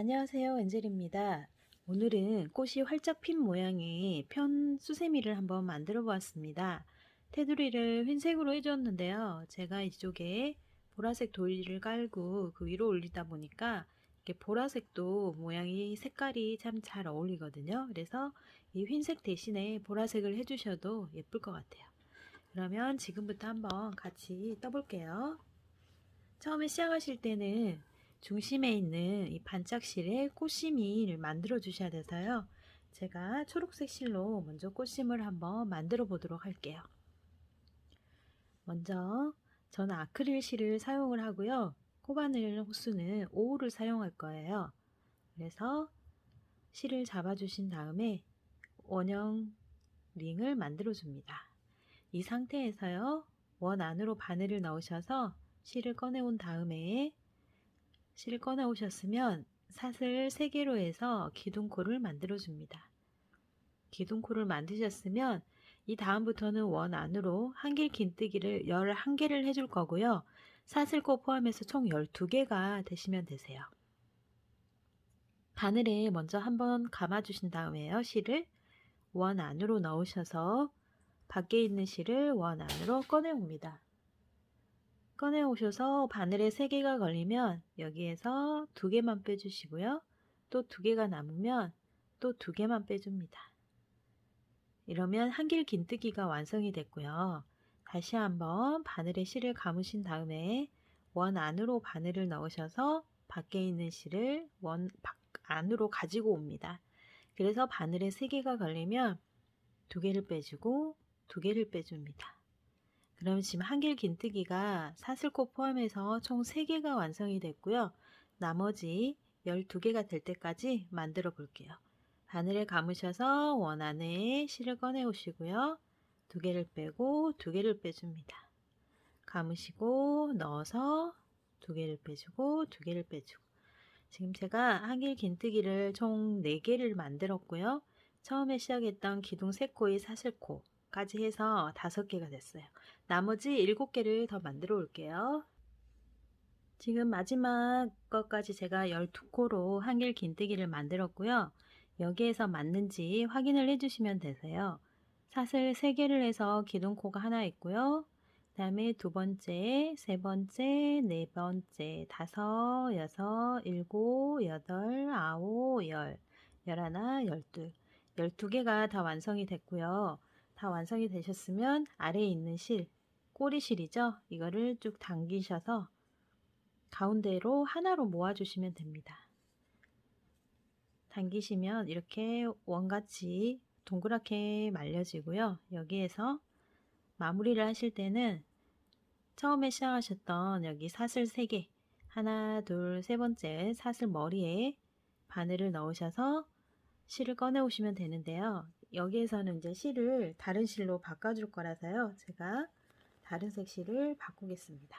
안녕하세요, 엔젤입니다. 오늘은 꽃이 활짝 핀 모양의 편 수세미를 한번 만들어 보았습니다. 테두리를 흰색으로 해주었는데요. 제가 이쪽에 보라색 도리를 깔고 그 위로 올리다 보니까 이렇게 보라색도 모양이 색깔이 참 잘 어울리거든요. 그래서 이 흰색 대신에 보라색을 해주셔도 예쁠 것 같아요. 그러면 지금부터 한번 같이 떠볼게요. 처음에 시작하실 때는 중심에 있는 이 반짝 실에 꽃심을 만들어 주셔야 돼서요. 제가 초록색 실로 먼저 꽃심을 한번 만들어 보도록 할게요. 먼저 저는 아크릴 실을 사용을 하고요. 코바늘 호수는 5호를 사용할 거예요. 그래서 실을 잡아 주신 다음에 원형 링을 만들어 줍니다. 이 상태에서요. 원 안으로 바늘을 넣으셔서 실을 꺼내 온 다음에 실을 꺼내 오셨으면 사슬 3개로 해서 기둥코를 만들어 줍니다. 기둥코를 만드셨으면 이 다음부터는 원 안으로 한길 긴뜨기를 11개를 해줄 거고요. 사슬코 포함해서 총 12개가 되시면 되세요. 바늘에 먼저 한번 감아 주신 다음에요. 실을 원 안으로 넣으셔서 밖에 있는 실을 원 안으로 꺼내 옵니다. 꺼내 오셔서 바늘에 3개가 걸리면 여기에서 2개만 빼주시고요. 또 2개가 남으면 또 2개만 빼줍니다. 이러면 한길 긴뜨기가 완성이 됐고요. 다시 한번 바늘에 실을 감으신 다음에 원 안으로 바늘을 넣으셔서 밖에 있는 실을 원 안으로 가지고 옵니다. 그래서 바늘에 3개가 걸리면 2개를 빼주고 2개를 빼줍니다. 그러면 지금 한길 긴뜨기가 사슬코 포함해서 총 3개가 완성이 됐고요. 나머지 12개가 될 때까지 만들어 볼게요. 바늘에 감으셔서 원 안에 실을 꺼내 오시고요. 2개를 빼고 2개를 빼줍니다. 감으시고 넣어서 2개를 빼주고 2개를 빼주고 지금 제가 한길 긴뜨기를 총 4개를 만들었고요. 처음에 시작했던 기둥 3코의 사슬코 까지 해서 5개가 됐어요. 나머지 7개를 더 만들어 올게요. 지금 마지막 것까지 제가 12코로 한길 긴뜨기를 만들었고요. 여기에서 맞는지 확인을 해주시면 되세요. 사슬 3개를 해서 기둥코가 하나 있고요. 그 다음에 두 번째, 세 번째, 네 번째, 다섯, 여섯, 일곱, 여덟, 아홉, 열, 열하나, 열둘, 12개가 다 완성이 됐고요. 다 완성이 되셨으면 아래에 있는 실, 꼬리실이죠. 이거를 쭉 당기셔서 가운데로 하나로 모아주시면 됩니다. 당기시면 이렇게 원같이 동그랗게 말려지고요. 여기에서 마무리를 하실 때는 처음에 시작하셨던 여기 사슬 3개 하나, 둘, 세 번째 사슬 머리에 바늘을 넣으셔서 실을 꺼내 오시면 되는데요. 여기에서는 이제 실을 다른 실로 바꿔줄 거라서요. 제가 다른 색 실을 바꾸겠습니다.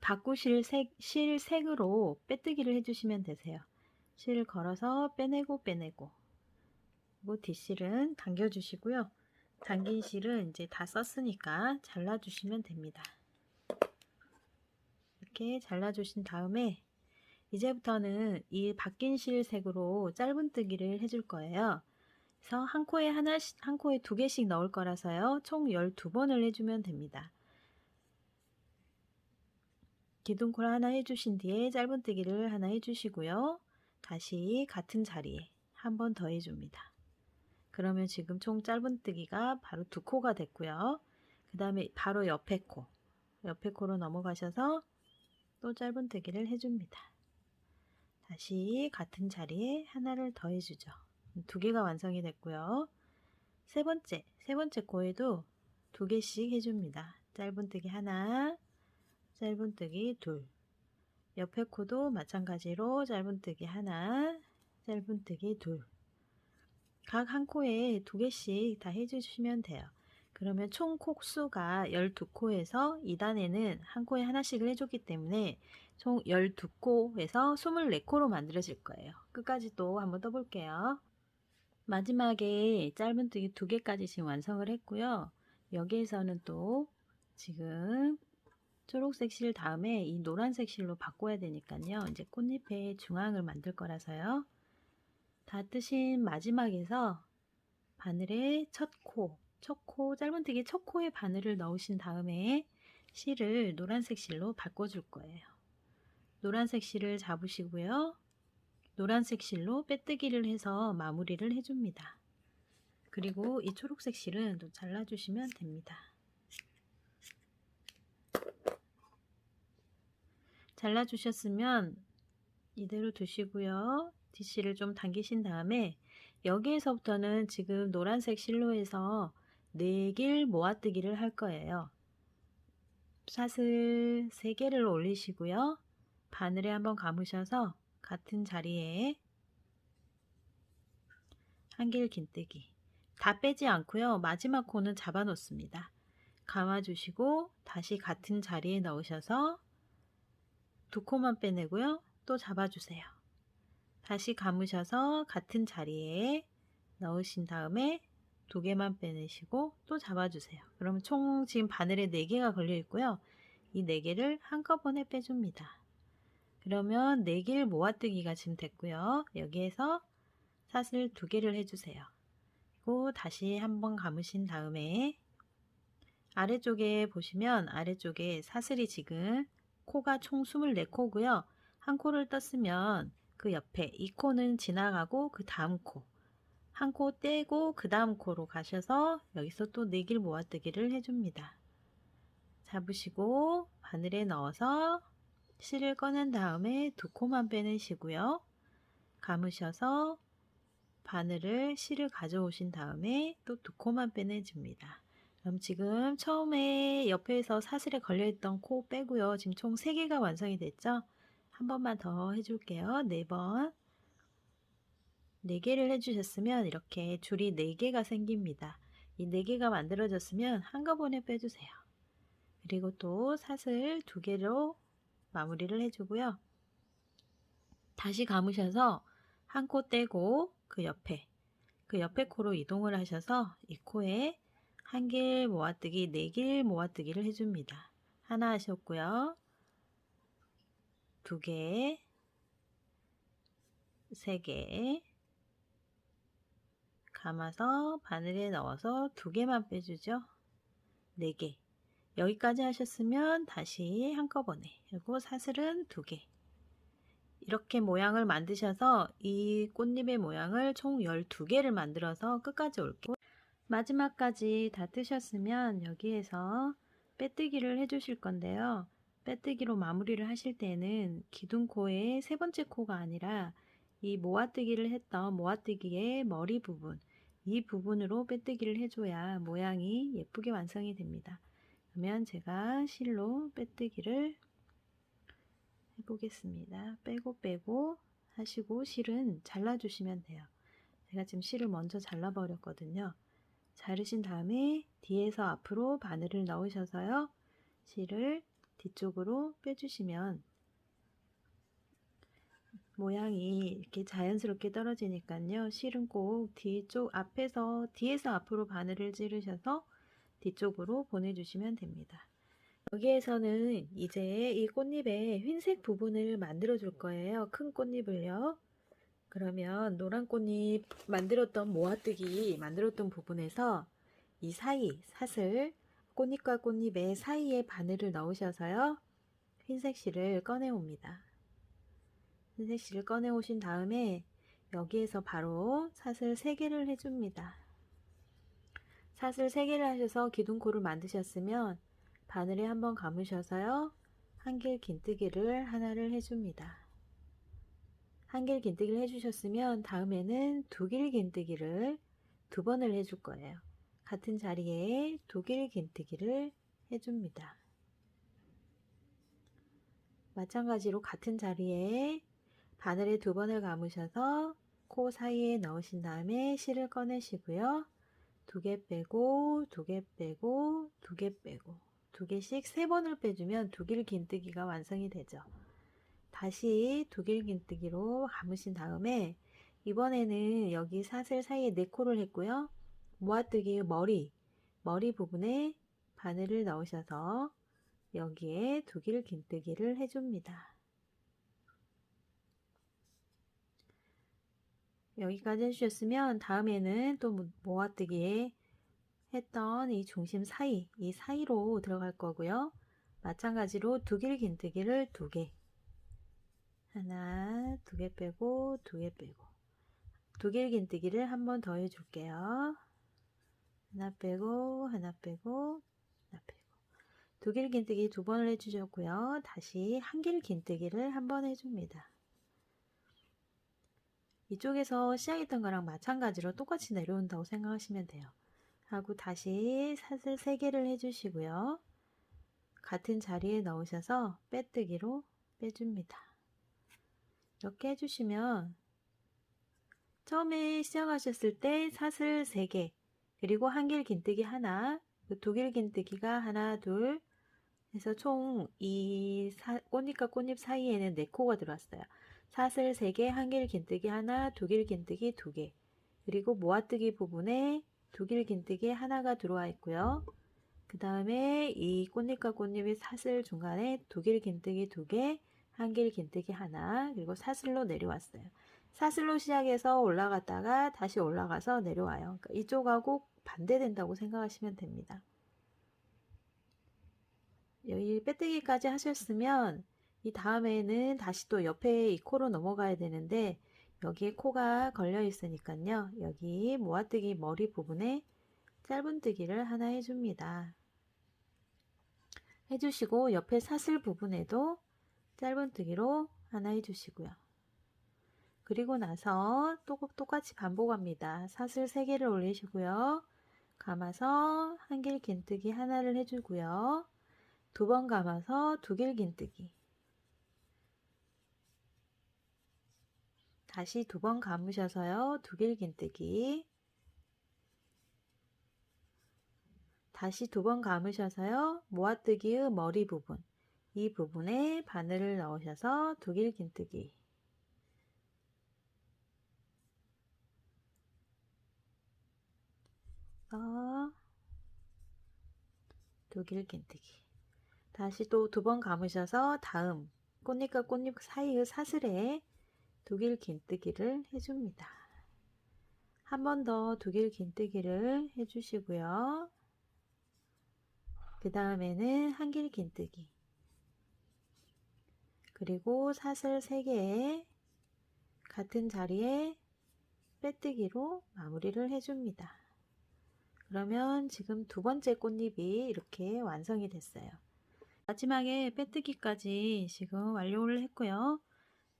바꾸실 실 색으로 빼뜨기를 해주시면 되세요. 실을 걸어서 빼내고 빼내고 그리고 뒷실은 당겨주시고요. 당긴 실은 이제 다 썼으니까 잘라주시면 됩니다. 이렇게 잘라주신 다음에 이제부터는 이 바뀐 실 색으로 짧은뜨기를 해줄 거예요. 그래서 한 코에 하나씩, 한 코에 2개씩 넣을 거라서요. 총 12번을 해주면 됩니다. 기둥코를 하나 해주신 뒤에 짧은뜨기를 하나 해주시고요. 다시 같은 자리에 한 번 더 해줍니다. 그러면 지금 총 짧은뜨기가 바로 2코가 됐고요. 그 다음에 바로 옆에 코로 넘어가셔서 또 짧은뜨기를 해줍니다. 다시 같은 자리에 하나를 더 해주죠. 2개가 완성이 됐고요. 세 번째 코에도 2개씩 해줍니다. 짧은뜨기 하나, 짧은뜨기 둘. 옆에 코도 마찬가지로 짧은뜨기 하나, 짧은뜨기 둘. 각 한 코에 2개씩 다 해주시면 돼요. 그러면 총 콕수가 12코에서 2단에는 한 코에 하나씩을 해줬기 때문에 총 12코에서 24코로 만들어질 거예요. 끝까지 또 한번 떠볼게요. 마지막에 짧은뜨기 2개까지 지금 완성을 했고요. 여기에서는 또 지금 초록색 실 다음에 이 노란색 실로 바꿔야 되니까요. 이제 꽃잎의 중앙을 만들 거라서요. 다 뜨신 마지막에서 바늘의 첫 코, 짧은뜨기 첫 코에 바늘을 넣으신 다음에 실을 노란색 실로 바꿔줄 거예요. 노란색 실을 잡으시고요. 노란색 실로 빼뜨기를 해서 마무리를 해줍니다. 그리고 이 초록색 실은 또 잘라주시면 됩니다. 잘라주셨으면 이대로 두시고요. 뒷실을 좀 당기신 다음에 여기에서부터는 지금 노란색 실로 해서 4길 모아뜨기를 할 거예요. 샷을 3개를 올리시고요. 바늘에 한번 감으셔서 같은 자리에 한길 긴뜨기 다 빼지 않고요. 마지막 코는 잡아 놓습니다. 감아주시고 다시 같은 자리에 넣으셔서 2코만 빼내고요. 또 잡아주세요. 다시 감으셔서 같은 자리에 넣으신 다음에 2개만 빼내시고 또 잡아주세요. 그러면 총 지금 바늘에 4개가 걸려 있고요. 이 4개를 한꺼번에 빼줍니다. 그러면 4길 모아뜨기가 지금 됐고요. 여기에서 샷을 2개를 해주세요. 그리고 다시 한번 감으신 다음에 아래쪽에 보시면 아래쪽에 사슬이 지금 코가 총 24코고요. 한 코를 떴으면 그 옆에 이 코는 지나가고 그 다음 코 한 코 떼고 그 다음 코로 가셔서 여기서 또 4길 모아뜨기를 해줍니다. 잡으시고 바늘에 넣어서 실을 꺼낸 다음에 2코만 빼내시고요. 감으셔서 바늘을 실을 가져오신 다음에 또 2코만 빼내줍니다. 그럼 지금 처음에 옆에서 사슬에 걸려있던 코 빼고요. 지금 총 3개가 완성이 됐죠? 한 번만 더 해줄게요. 4번. 4개를 해주셨으면 이렇게 줄이 4개가 생깁니다. 이 4개가 만들어졌으면 한꺼번에 빼주세요. 그리고 또 사슬 2개로 마무리를 해주고요. 다시 감으셔서 한 코 떼고 그 옆에 코로 이동을 하셔서 이 코에 1길 모아뜨기, 4길 모아뜨기를 해줍니다. 하나 하셨고요. 2개, 3개 감아서 바늘에 넣어서 2개만 빼주죠. 4개 여기까지 하셨으면 다시 한꺼번에 그리고 사슬은 2개 이렇게 모양을 만드셔서 이 꽃잎의 모양을 총 12개를 만들어서 끝까지 올게요. 마지막까지 다 뜨셨으면 여기에서 빼뜨기를 해 주실 건데요. 빼뜨기로 마무리를 하실 때는 기둥코의 3번째 코가 아니라 이 모아뜨기를 했던 모아뜨기의 머리 부분 이 부분으로 빼뜨기를 해줘야 모양이 예쁘게 완성이 됩니다. 그러면 제가 실로 빼뜨기를 해보겠습니다. 빼고 하시고 실은 잘라주시면 돼요. 제가 지금 실을 먼저 잘라버렸거든요. 자르신 다음에 뒤에서 앞으로 바늘을 넣으셔서요. 실을 뒤쪽으로 빼주시면 모양이 이렇게 자연스럽게 떨어지니까요. 실은 꼭 뒤쪽 뒤에서 앞으로 바늘을 찌르셔서 뒤쪽으로 보내주시면 됩니다. 여기에서는 이제 이 꽃잎의 흰색 부분을 만들어 줄 거예요. 큰 꽃잎을요. 그러면 노란 꽃잎 만들었던 부분에서 이 사이 사슬 꽃잎과 꽃잎의 사이에 바늘을 넣으셔서요. 흰색 실을 꺼내 옵니다. 흰색 실을 꺼내 오신 다음에 여기에서 바로 사슬 3개를 해줍니다. 사슬 3개를 하셔서 기둥코를 만드셨으면 바늘에 한번 감으셔서요. 한길 긴뜨기를 하나를 해줍니다. 한길 긴뜨기를 해주셨으면 다음에는 2길 긴뜨기를 2번을 해줄 거예요. 같은 자리에 2길 긴뜨기를 해줍니다. 마찬가지로 같은 자리에 바늘에 2번을 감으셔서 코 사이에 넣으신 다음에 실을 꺼내시고요. 2개 빼고 2개 빼고 2개 빼고 2개씩 3번을 빼주면 2길 긴뜨기가 완성이 되죠. 다시 2길 긴뜨기로 감으신 다음에 이번에는 여기 사슬 사이에 4코를 했고요. 모아뜨기 머리 부분에 바늘을 넣으셔서 여기에 두길 긴뜨기를 해줍니다. 여기까지 해주셨으면 다음에는 또 모아뜨기에 했던 이 중심 사이, 이 사이로 들어갈 거고요. 마찬가지로 두길 긴뜨기를 2개, 하나, 2개 빼고 2개 빼고, 두길 긴뜨기를 한 번 더 해줄게요. 하나 빼고 하나 빼고 하나 빼고, 두길 긴뜨기 2번을 해주셨고요. 다시 한길 긴뜨기를 한 번 해줍니다. 이쪽에서 시작했던 거랑 마찬가지로 똑같이 내려온다고 생각하시면 돼요. 하고 다시 사슬 3개를 해주시고요. 같은 자리에 넣으셔서 빼뜨기로 빼줍니다. 이렇게 해주시면 처음에 시작하셨을 때 사슬 3개, 그리고 한길 긴뜨기 하나, 두길 긴뜨기가 하나, 둘 해서 총 이 꽃잎과 꽃잎 사이에는 4코가 들어왔어요. 사슬 3개, 한길 긴뜨기 하나, 두길 긴뜨기 2개, 그리고 모아뜨기 부분에 두길 긴뜨기 하나가 들어와 있고요. 그 다음에 이 꽃잎과 꽃잎의 사슬 중간에 두길 긴뜨기 2개, 한길 긴뜨기 하나, 그리고 사슬로 내려왔어요. 사슬로 시작해서 올라갔다가 다시 올라가서 내려와요. 그러니까 이쪽하고 반대된다고 생각하시면 됩니다. 여기 빼뜨기까지 하셨으면 이 다음에는 다시 또 옆에 이 코로 넘어가야 되는데, 여기에 코가 걸려 있으니까요. 여기 모아뜨기 머리 부분에 짧은뜨기를 하나 해줍니다. 해주시고 옆에 사슬 부분에도 짧은뜨기로 하나 해주시고요. 그리고 나서 또 똑같이 반복합니다. 사슬 3개를 올리시고요. 감아서 한길 긴뜨기 하나를 해주고요. 2번 감아서 두길 긴뜨기, 다시 2번 감으셔서요. 두길 긴뜨기, 다시 2번 감으셔서요. 모아뜨기의 머리 부분, 이 부분에 바늘을 넣으셔서 두길 긴뜨기, 두길 긴뜨기, 다시 또 2번 감으셔서 다음 꽃잎과 꽃잎 사이의 사슬에 두길 긴뜨기를 해줍니다. 한 번 더 두길 긴뜨기를 해주시고요. 그 다음에는 한길 긴뜨기, 그리고 사슬 3개에 같은 자리에 빼뜨기로 마무리를 해줍니다. 그러면 지금 2번째 꽃잎이 이렇게 완성이 됐어요. 마지막에 빼뜨기까지 지금 완료를 했고요.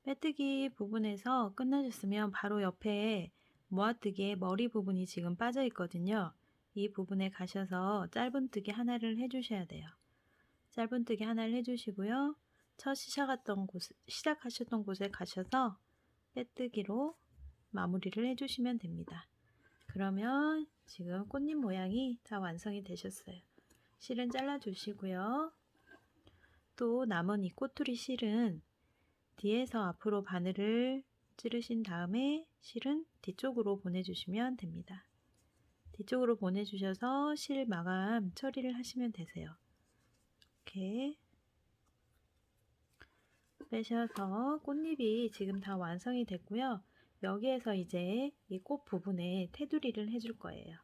빼뜨기 부분에서 끝나셨으면 바로 옆에 모아뜨기의 머리 부분이 지금 빠져 있거든요. 이 부분에 가셔서 짧은뜨기 하나를 해주셔야 돼요. 짧은뜨기 하나를 해주시고요. 첫 시작하셨던 곳에 가셔서 빼뜨기로 마무리를 해주시면 됩니다. 그러면 지금 꽃잎 모양이 다 완성이 되셨어요. 실은 잘라 주시고요. 또 남은 이 꼬투리 실은 뒤에서 앞으로 바늘을 찌르신 다음에 실은 뒤쪽으로 보내주시면 됩니다. 뒤쪽으로 보내주셔서 실 마감 처리를 하시면 되세요. 이렇게 빼셔서 꽃잎이 지금 다 완성이 됐고요. 여기에서 이제 이 꽃 부분에 테두리를 해줄 거예요.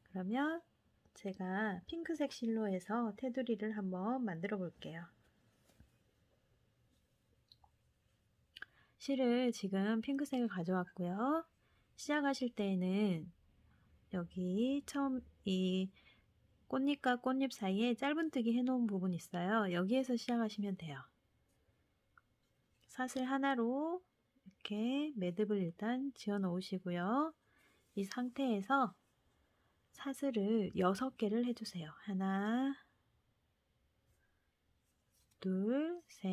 그러면 제가 핑크색 실로 해서 테두리를 한번 만들어 볼게요. 실을 지금 핑크색을 가져왔고요. 시작하실 때에는 여기 처음 이 꽃잎과 꽃잎 사이에 짧은뜨기 해놓은 부분 있어요. 여기에서 시작하시면 돼요. 사슬 하나로 이렇게 매듭을 일단 지어 놓으시고요. 이 상태에서 사슬을 6개를 해주세요. 하나, 둘, 셋,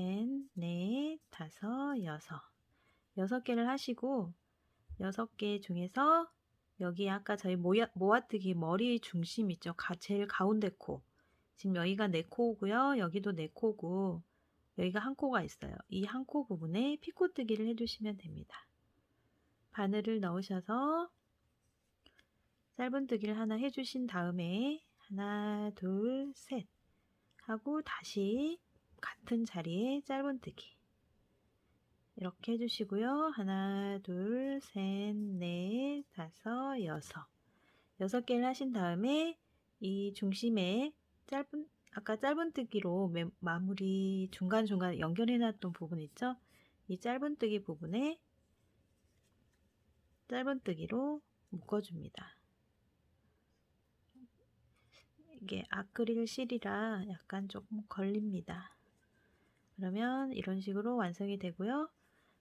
넷, 다섯, 여섯. 6개를 하시고 6개 중에서 여기 아까 저희 모아뜨기 머리 중심 있죠? 제일 가운데 코. 지금 여기가 4코고요. 여기도 4코고 여기가 한 코가 있어요. 이 한 코 부분에 피코뜨기를 해주시면 됩니다. 바늘을 넣으셔서 짧은뜨기를 하나 해주신 다음에 하나, 둘, 셋 하고 다시 같은 자리에 짧은뜨기 이렇게 해주시고요. 하나, 둘, 셋, 넷, 다섯, 여섯. 6개를 하신 다음에 이 중심에 아까 짧은뜨기로 마무리 중간중간 연결해 놨던 부분 있죠? 이 짧은뜨기 부분에 짧은뜨기로 묶어줍니다. 이게 아크릴 실이라 약간 조금 걸립니다. 그러면 이런 식으로 완성이 되고요.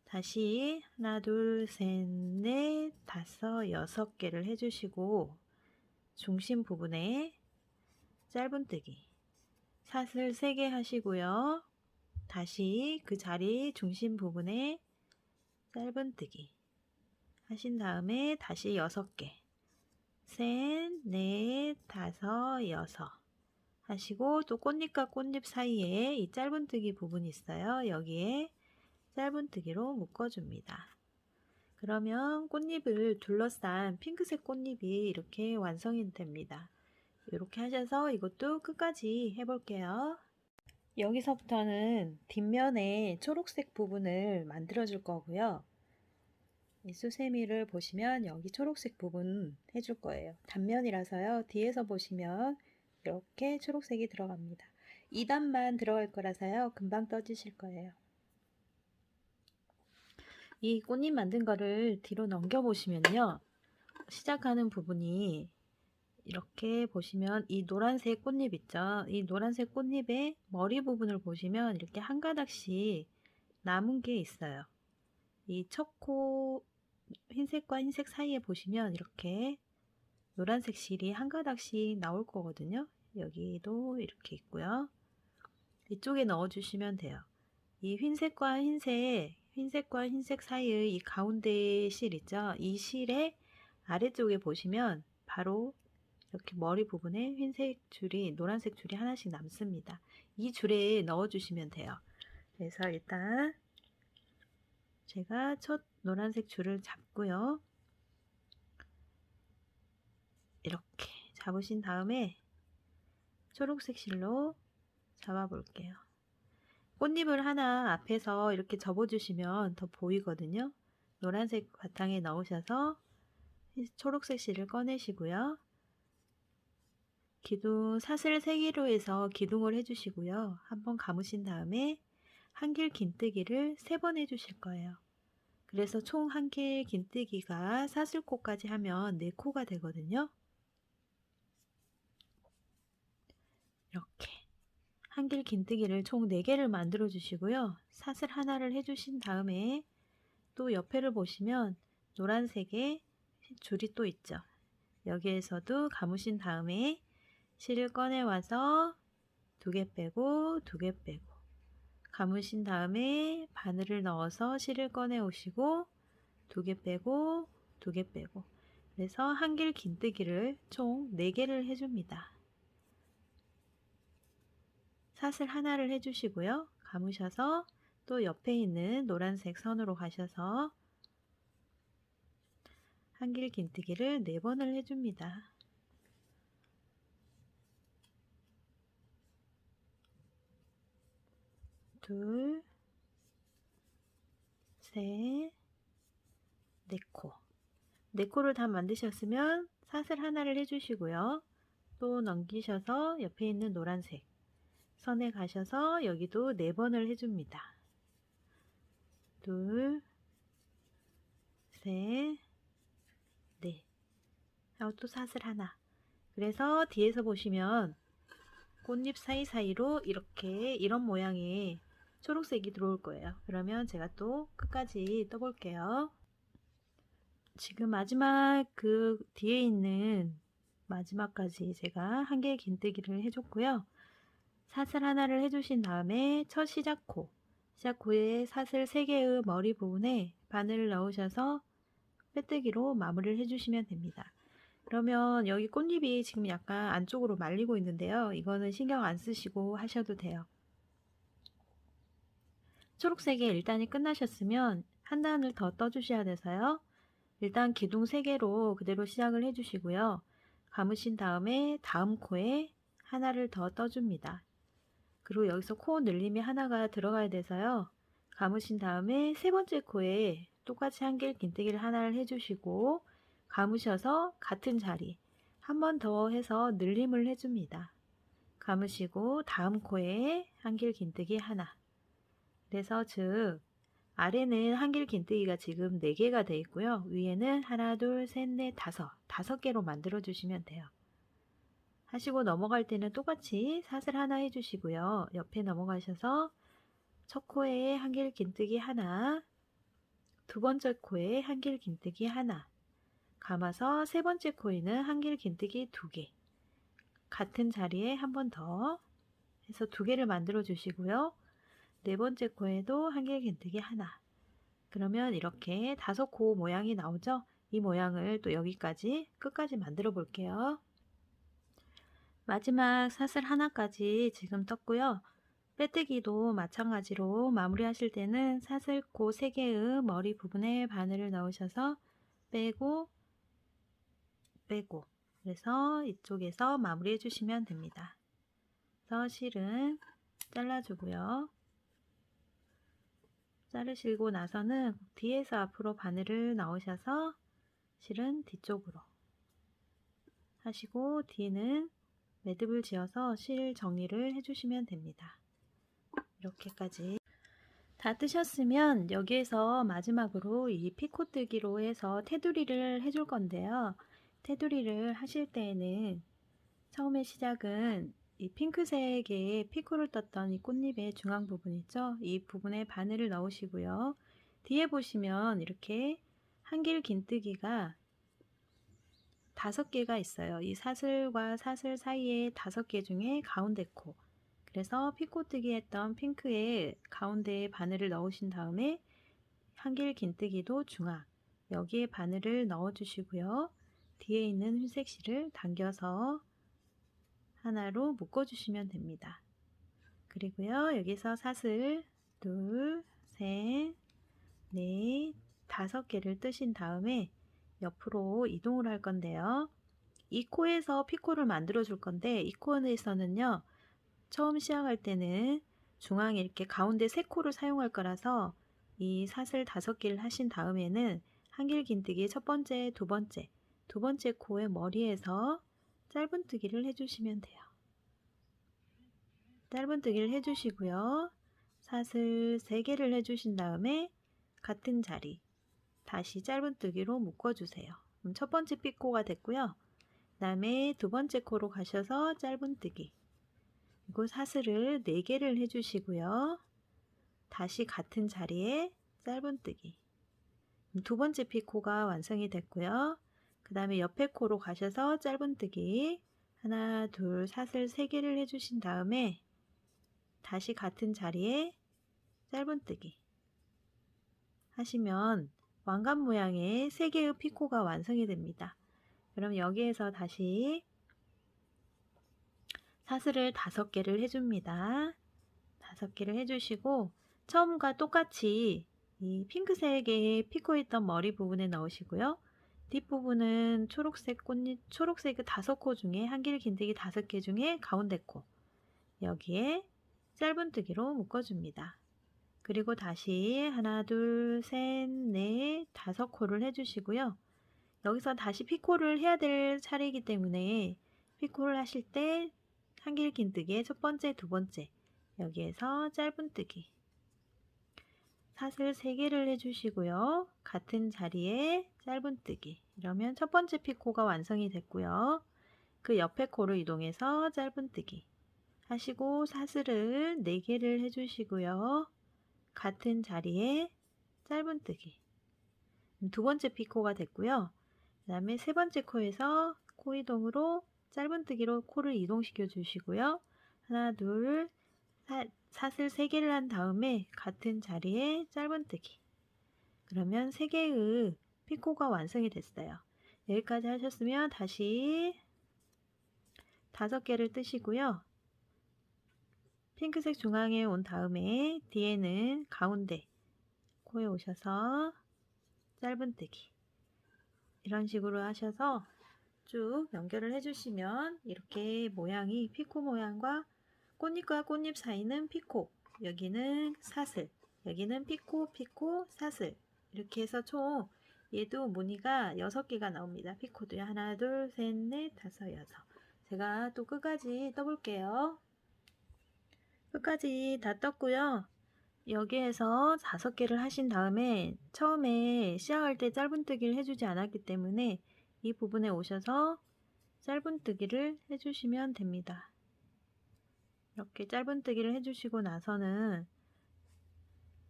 다시 하나, 둘, 셋, 넷, 다섯, 6개를 해주시고 중심 부분에 짧은뜨기 사슬 3개 하시고요. 다시 그 자리 중심 부분에 짧은뜨기 하신 다음에 다시 6개 셋, 넷, 다섯, 6 하시고 또 꽃잎과 꽃잎 사이에 이 짧은뜨기 부분이 있어요. 여기에 짧은뜨기로 묶어줍니다. 그러면 꽃잎을 둘러싼 핑크색 꽃잎이 이렇게 완성이 됩니다. 이렇게 하셔서 이것도 끝까지 해볼게요. 여기서부터는 뒷면에 초록색 부분을 만들어 줄 거고요. 이 수세미를 보시면 여기 초록색 부분 해줄 거예요. 단면이라서요. 뒤에서 보시면 이렇게 초록색이 들어갑니다. 2단만 들어갈 거라서요. 금방 떠지실 거예요. 이 꽃잎 만든 거를 뒤로 넘겨 보시면요. 시작하는 부분이 이렇게 보시면 이 노란색 꽃잎 있죠? 이 노란색 꽃잎의 머리 부분을 보시면 이렇게 한 가닥씩 남은 게 있어요. 이 첫 코 흰색과 흰색 사이에 보시면 이렇게 노란색 실이 한 가닥씩 나올 거거든요. 여기도 이렇게 있고요. 이쪽에 넣어 주시면 돼요. 이 흰색과 흰색 사이의 이 가운데 실 있죠? 이 실의 아래쪽에 보시면 바로 이렇게 머리 부분에 흰색 줄이 노란색 줄이 하나씩 남습니다. 이 줄에 넣어 주시면 돼요. 그래서 일단 제가 첫 노란색 줄을 잡고요. 이렇게 잡으신 다음에 초록색 실로 잡아 볼게요. 꽃잎을 하나 앞에서 이렇게 접어 주시면 더 보이거든요. 노란색 바탕에 넣으셔서 초록색 실을 꺼내시고요. 기둥 사슬 3개로 해서 기둥을 해주시고요. 한번 감으신 다음에 한길 긴뜨기를 3번 해주실 거예요. 그래서 총 한길 긴뜨기가 사슬코까지 하면 4코가 되거든요. 이렇게 한길 긴뜨기를 총 4개를 만들어 주시고요. 사슬 하나를 해주신 다음에 또 옆에를 보시면 노란색의 줄이 또 있죠. 여기에서도 감으신 다음에 실을 꺼내 와서 2개 빼고 2개 빼고 감으신 다음에 바늘을 넣어서 실을 꺼내 오시고 2개 빼고 2개 빼고 그래서 한길 긴뜨기를 총 4개를 해줍니다. 사슬 하나를 해주시고요. 감으셔서 또 옆에 있는 노란색 선으로 가셔서 한길 긴뜨기를 4번을 해줍니다. 둘, 셋, 4코. 4코를 다 만드셨으면 사슬 하나를 해주시고요. 또 넘기셔서 옆에 있는 노란색 선에 가셔서 여기도 4번을 해줍니다. 둘, 셋, 넷. 하고 또 사슬 하나. 그래서 뒤에서 보시면 꽃잎 사이사이로 이렇게 이런 모양의 초록색이 들어올 거예요. 그러면 제가 또 끝까지 떠볼게요. 지금 마지막 그 뒤에 있는 마지막까지 제가 한 개의 긴뜨기를 해줬고요. 사슬 하나를 해주신 다음에 첫 시작코에 사슬 3개의 머리 부분에 바늘을 넣으셔서 빼뜨기로 마무리를 해주시면 됩니다. 그러면 여기 꽃잎이 지금 약간 안쪽으로 말리고 있는데요. 이거는 신경 안 쓰시고 하셔도 돼요. 초록색의 1단이 끝나셨으면 한 단을 더 떠주셔야 돼서요. 일단 기둥 3개로 그대로 시작을 해주시고요. 감으신 다음에 다음 코에 하나를 더 떠줍니다. 그리고 여기서 코 늘림이 하나가 들어가야 돼서요. 감으신 다음에 세 번째 코에 똑같이 한길 긴뜨기를 하나를 해주시고 감으셔서 같은 자리 한 번 더 해서 늘림을 해줍니다. 감으시고 다음 코에 한길 긴뜨기 하나. 그래서 즉 아래는 한길 긴뜨기가 지금 4개가 되어 있고요. 위에는 하나, 둘, 셋, 넷, 다섯 개로 만들어 주시면 돼요. 하시고 넘어갈 때는 똑같이 사슬 하나 해주시고요. 옆에 넘어가셔서 첫 코에 한길 긴뜨기 하나, 두 번째 코에 한길 긴뜨기 하나, 감아서 세 번째 코에는 한길 긴뜨기 2개, 같은 자리에 한 번 더 해서 2개를 만들어 주시고요. 네 번째 코에도 한길 긴뜨기 하나. 그러면 이렇게 5코 모양이 나오죠? 이 모양을 또 여기까지 끝까지 만들어 볼게요. 마지막 사슬 하나까지 지금 떴고요. 빼뜨기도 마찬가지로 마무리하실 때는 사슬코 3개의 머리 부분에 바늘을 넣으셔서 빼고 빼고 그래서 이쪽에서 마무리해 주시면 됩니다. 그래서 실은 잘라주고요. 자르시고 나서는 뒤에서 앞으로 바늘을 넣으셔서 실은 뒤쪽으로 하시고 뒤에는 매듭을 지어서 실 정리를 해주시면 됩니다. 이렇게까지 다 뜨셨으면 여기에서 마지막으로 이 피코뜨기로 해서 테두리를 해줄 건데요. 테두리를 하실 때에는 처음에 시작은 이 핑크색의 피코를 떴던 이 꽃잎의 중앙 부분 있죠? 이 부분에 바늘을 넣으시고요. 뒤에 보시면 이렇게 한길 긴뜨기가 5개가 있어요. 이 사슬과 사슬 사이에 5개 중에 가운데 코. 그래서 피코뜨기 했던 핑크의 가운데에 바늘을 넣으신 다음에 한길 긴뜨기도 중앙. 여기에 바늘을 넣어 주시고요. 뒤에 있는 흰색 실을 당겨서 하나로 묶어 주시면 됩니다. 그리고요. 여기서 사슬 둘, 셋, 넷, 5개를 뜨신 다음에 옆으로 이동을 할 건데요. 이 코에서 피코를 만들어 줄 건데 이 코에서는요. 처음 시작할 때는 중앙에 이렇게 가운데 3코를 사용할 거라서 이 사슬 5개를 하신 다음에는 한길 긴뜨기 첫 번째, 두 번째 코의 머리에서 짧은뜨기를 해주시면 돼요. 짧은뜨기를 해주시고요. 사슬 3개를 해주신 다음에 같은 자리 다시 짧은뜨기로 묶어주세요. 그럼 첫 번째 피코가 됐고요. 그 다음에 두 번째 코로 가셔서 짧은뜨기 그리고 사슬을 4개를 해주시고요. 다시 같은 자리에 짧은뜨기 두 번째 피코가 완성이 됐고요. 그 다음에 옆에 코로 가셔서 짧은뜨기 하나, 둘, 사슬 3개를 해주신 다음에 다시 같은 자리에 짧은뜨기 하시면 왕관 모양의 3개의 피코가 완성이 됩니다. 그럼 여기에서 다시 사슬을 5개를 해줍니다. 5개를 해주시고 처음과 똑같이 이 핑크색의 피코 있던 머리 부분에 넣으시고요. 뒷부분은 초록색 꽃잎, 초록색 5코 중에 한길 긴뜨기 5개 중에 가운데 코 여기에 짧은뜨기로 묶어줍니다. 그리고 다시 하나, 둘, 셋, 넷, 5코를 해주시고요. 여기서 다시 피코를 해야 될 차례이기 때문에 피코를 하실 때 한길 긴뜨기의 첫 번째, 두 번째 여기에서 짧은뜨기 사슬 3개를 해주시고요. 같은 자리에 짧은뜨기 이러면 첫 번째 피코가 완성이 됐고요. 그 옆에 코로 이동해서 짧은뜨기 하시고 사슬을 4개를 해주시고요. 같은 자리에 짧은뜨기 두 번째 피코가 됐고요. 그 다음에 세 번째 코에서 코 이동으로 짧은뜨기로 코를 이동시켜 주시고요. 하나, 둘, 사슬 3개를 한 다음에 같은 자리에 짧은뜨기 그러면 3개의 피코가 완성이 됐어요. 여기까지 하셨으면 다시 5개를 뜨시고요. 핑크색 중앙에 온 다음에 뒤에는 가운데 코에 오셔서 짧은뜨기 이런 식으로 하셔서 쭉 연결을 해주시면 이렇게 모양이 피코 모양과 꽃잎과 꽃잎 사이는 피코, 여기는 사슬, 여기는 피코, 피코, 사슬. 이렇게 해서 총 얘도 무늬가 6개가 나옵니다. 피코도요. 하나, 둘, 셋, 넷, 다섯, 여섯. 제가 또 끝까지 떠볼게요. 끝까지 다 떴고요. 여기에서 5개를 하신 다음에 처음에 시작할 때 짧은뜨기를 해주지 않았기 때문에 이 부분에 오셔서 짧은뜨기를 해주시면 됩니다. 이렇게 짧은뜨기를 해주시고 나서는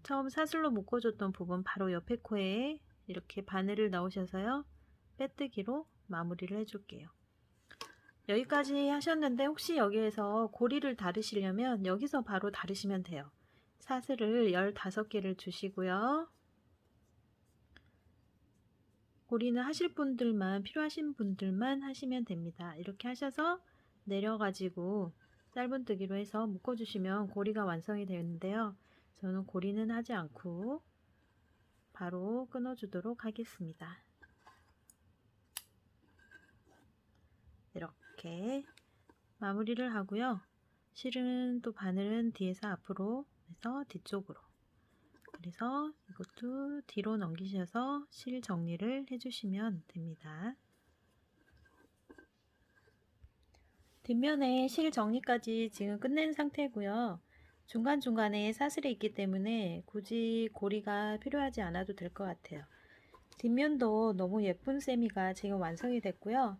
처음 사슬로 묶어줬던 부분 바로 옆에 코에 이렇게 바늘을 넣으셔서요. 빼뜨기로 마무리를 해줄게요. 여기까지 하셨는데 혹시 여기에서 고리를 다르시려면 여기서 바로 다르시면 돼요. 사슬을 15개를 주시고요. 고리는 하실 분들만, 필요하신 분들만 하시면 됩니다. 이렇게 하셔서 내려가지고 짧은뜨기로 해서 묶어주시면 고리가 완성이 되는데요. 저는 고리는 하지 않고 바로 끊어주도록 하겠습니다. 이렇게 마무리를 하고요. 실은 또 바늘은 뒤에서 앞으로 해서 뒤쪽으로, 그래서 이것도 뒤로 넘기셔서 실 정리를 해주시면 됩니다. 뒷면에 실 정리까지 지금 끝낸 상태고요. 중간중간에 사슬이 있기 때문에 굳이 고리가 필요하지 않아도 될 것 같아요. 뒷면도 너무 예쁜 세미가 지금 완성이 됐고요.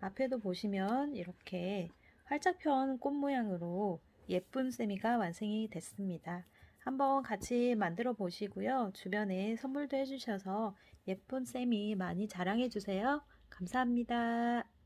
앞에도 보시면 이렇게 활짝 편 꽃 모양으로 예쁜 세미가 완성이 됐습니다. 한번 같이 만들어 보시고요. 주변에 선물도 해주셔서 예쁜 세미 많이 자랑해 주세요. 감사합니다.